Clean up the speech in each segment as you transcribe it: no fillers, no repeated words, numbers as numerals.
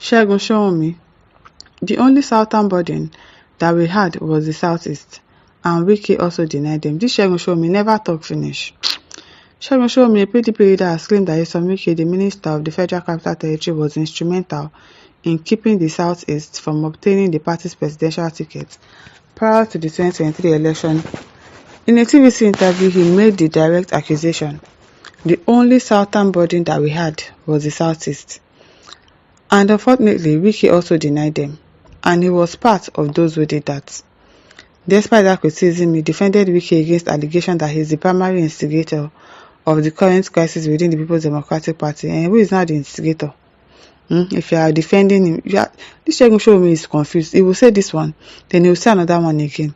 Segun Sowunmi, the only southern burden that we had was the southeast, and Wike also denied them. This Segun Sowunmi never talk finish. Segun Sowunmi, a PDP leader, has claimed that Nyesom Wike, the Minister of the Federal Capital Territory, was instrumental in keeping the southeast from obtaining the party's presidential ticket prior to the 2023 election. In a TVC interview, he made the direct accusation. The only southern burden that we had was the southeast. And unfortunately, Wike also denied them, and he was part of those who did that. Despite that criticism, he defended Wike against allegations that he is the primary instigator of the current crisis within the People's Democratic Party, and who is now the instigator. If you are defending him, this Segun Sowunmi is confused. He will say this one, then he will say another one again.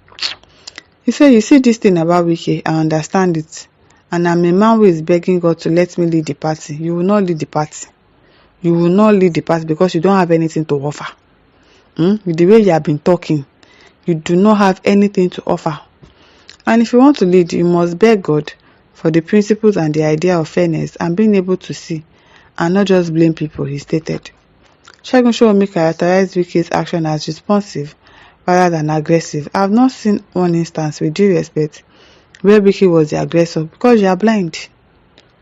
He said, you see this thing about Wike, I understand it, and I'm a man who is begging God to let me lead the party. You will not lead the party. You will not lead the party because you don't have anything to offer. With the way you have been talking, you do not have anything to offer. And if you want to lead, you must beg God for the principles and the idea of fairness and being able to see and not just blame people, he stated. Segun Sowunmi characterized Wike's action as responsive rather than aggressive. I have not seen one instance, with due respect, where Wike was the aggressor, because you are blind.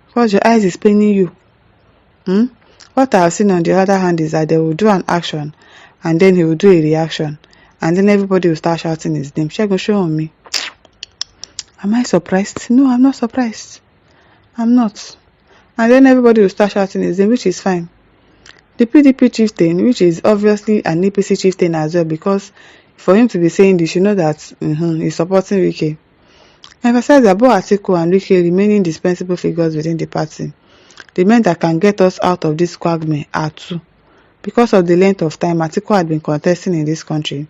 Because your eyes is paining you. What I have seen on the other hand is that they will do an action and then he will do a reaction and then everybody will start shouting his name. Segun Sowunmi. Am I surprised? No, I'm not surprised. I'm not. And then everybody will start shouting his name, which is fine. The PDP chieftain, which is obviously an APC chieftain as well, because for him to be saying this, you know that he's supporting Wike. Emphasize that both Atiku and Wike remain indispensable figures within the party. The men that can get us out of this quagmire are two. Because of the length of time Atiku had been contesting in this country,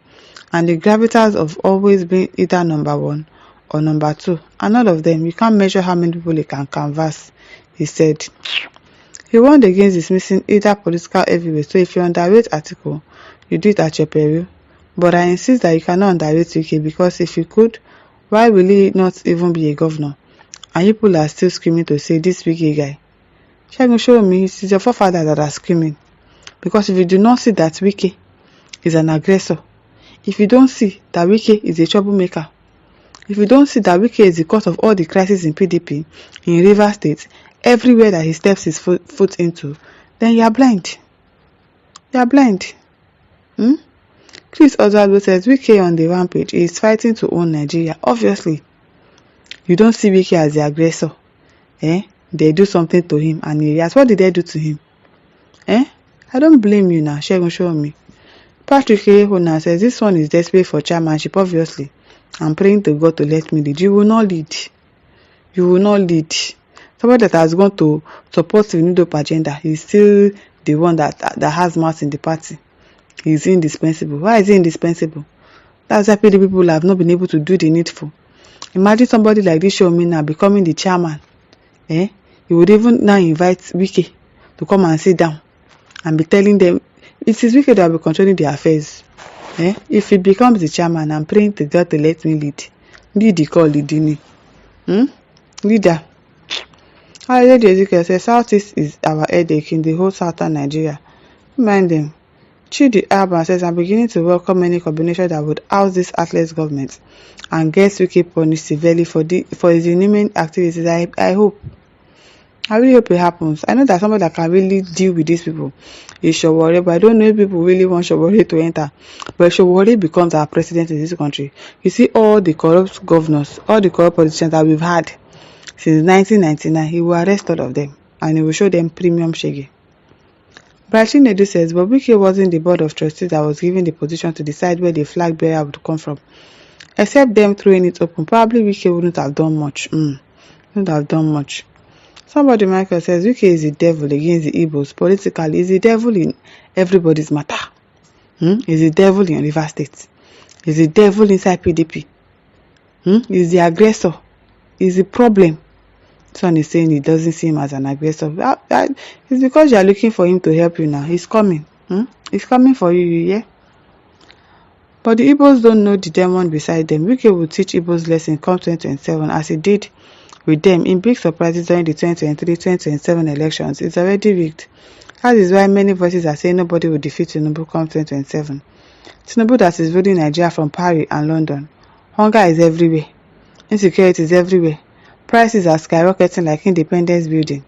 and the gravitas of always being either number one or number two, and all of them, you can't measure how many people he can canvass, he said. He warned against dismissing either political heavyweight, so if you underrate Atiku, you do it at your peril. But I insist that you cannot underrate Wike, because if you could, why will he not even be a governor? And people are still screaming to say, this Wike guy. Segun Sowunmi, it is your forefather that are screaming. Because if you do not see that Wike is an aggressor, if you don't see that Wike is a troublemaker, if you don't see that Wike is the cause of all the crises in PDP, in Rivers State, everywhere that he steps his foot into, then you are blind. You are blind. Chris Oswaldo says Wike on the rampage is fighting to own Nigeria. Obviously, you don't see Wike as the aggressor. They do something to him and he reacts. What did they do to him? I don't blame you now, Segun Sowunmi. Patrick Ehona says this one is desperate for chairmanship, obviously. I'm praying to God to let me lead. You will not lead. You will not lead. Somebody that has gone to support the New agenda is still the one that has mouth in the party. He is indispensable. Why is he indispensable? That's why PDP people have not been able to do the needful. Imagine somebody like this Sowunmi now becoming the chairman. He would even now invite Wike to come and sit down and be telling them it is Wike that will be controlling their affairs. If he becomes the chairman, I'm praying to God to let me lead. Lead the call, leading. Leader. Lady Ezekiel says Southeast is our headache in the whole southern Nigeria. Mind them. Chidi Alban says I'm beginning to welcome any combination that would house this heartless government and get Wike punished severely for his inhuman activities. I hope. I really hope it happens. I know that somebody that can really deal with these people is Showore, but I don't know if people really want Showore to enter. But Showore becomes our president in this country. You see all the corrupt governors, all the corrupt politicians that we've had since 1999, he will arrest all of them and he will show them premium shege. Brachin Nedu says, but Wike wasn't the board of trustees that was given the position to decide where the flag bearer would come from. Except them throwing it open, probably Wike wouldn't have done much. Wouldn't have done much. Somebody, Michael, says Wike is the devil against the Igbos. Politically, he's the devil in everybody's matter. He's the devil in Rivers State. He's the devil inside PDP. He's the aggressor. He's the problem. Someone is saying he doesn't see him as an aggressor. It's because you are looking for him to help you now. He's coming. He's coming for you, yeah? But the Igbos don't know the demon beside them. Wike will teach Igbos lesson come 2027 as he did with them in big surprises during the 2023-2027 elections. It's already rigged. That is why many voices are saying nobody will defeat Tinubu come 2027. Tinubu that is ruling Nigeria from Paris and London. Hunger is everywhere. Insecurity is everywhere. Prices are skyrocketing like Independence Building.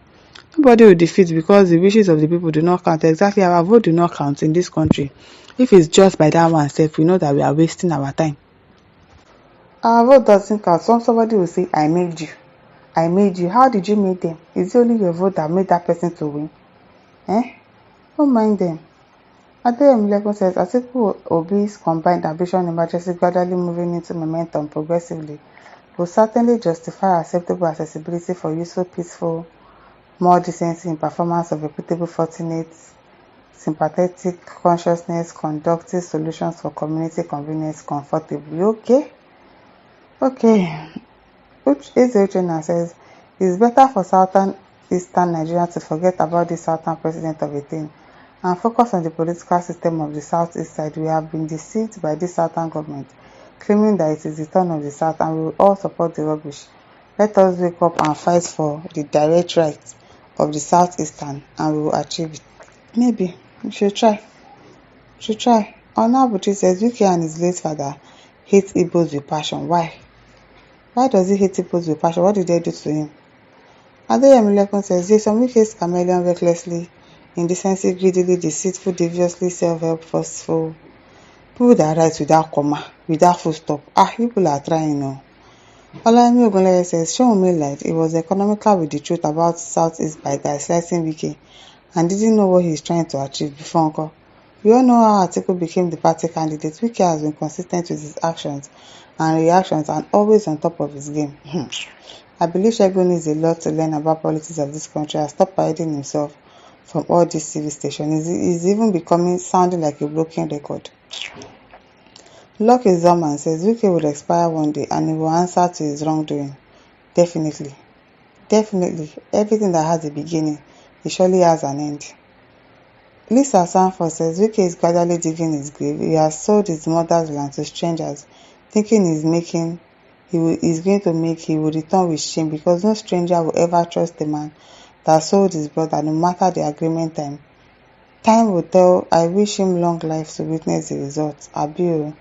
Nobody will defeat because the wishes of the people do not count. Exactly, our vote do not count in this country. If it's just by that one step, we know that we are wasting our time. Our vote doesn't count. Somebody will say, I made you. I made you. How did you make them? Is it only your vote that made that person to win? Don't mind them. Adeyemi Lekun says, Atiku Obi's combined ambition emergency gradually moving into momentum progressively will certainly justify acceptable accessibility for useful, peaceful, more decency in performance of equitable, fortunate, sympathetic consciousness, conductive solutions for community convenience comfortably. Okay. Which Ezeuchena says, it's better for southern eastern Nigeria to forget about the southern president of a thing and focus on the political system of the southeast side. We have been deceived by this southern government, claiming that it is the turn of the south and we will all support the rubbish. Let us wake up and fight for the direct rights of the southeastern and we will achieve it. Maybe we should try. Onabuchi says, Wike and his late father hate Igbos with passion. Why? Why does he hate Igbos with passion? What did they do to him? Adeyemi Lekun says, Jason Wike's chameleon recklessly, indecency, greedily, deceitful, deviously, self-help, forceful. People that write without comma, without full stop. People are trying now. Olayemi Ogunleye says, Showunmi lied. It was economical with the truth about Southeast by gaslighting Wike and didn't know what he's trying to achieve before Uncle. We all know how Atiku became the party candidate. Wike has been consistent with his actions and reactions and always on top of his game. I believe Segun needs a lot to learn about politics of this country and stop hiding himself from all these TV stations. He's even sounding like a broken record. Lucky Zaman says Wike will expire one day and he will answer to his wrongdoing. Definitely. Everything that has a beginning, it surely has an end. Lisa Sanford says Wike is gradually digging his grave. He has sold his mother's land to strangers, thinking he will return with shame because no stranger will ever trust the man that sold his brother, no matter the agreement time. Time will tell. I wish him long life to witness the results. Abio.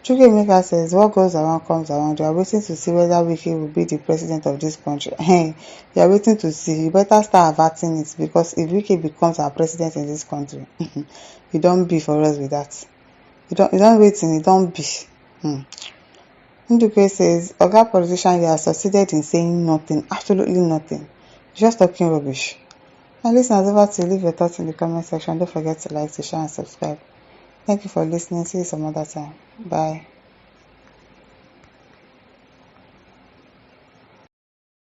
Chukwuemeka says, what goes around comes around. You are waiting to see whether Wike will be the president of this country. You are waiting to see. You better start averting it because if Wike becomes our president in this country, you don't be for us with that. You don't wait in, you don't be. Nduke says, Oga politician, you have succeeded in saying nothing, absolutely nothing. You're just talking rubbish. Now listeners, over to leave your thoughts in the comment section. Don't forget to like, to share and subscribe. Thank you for listening. See you some other time. Bye.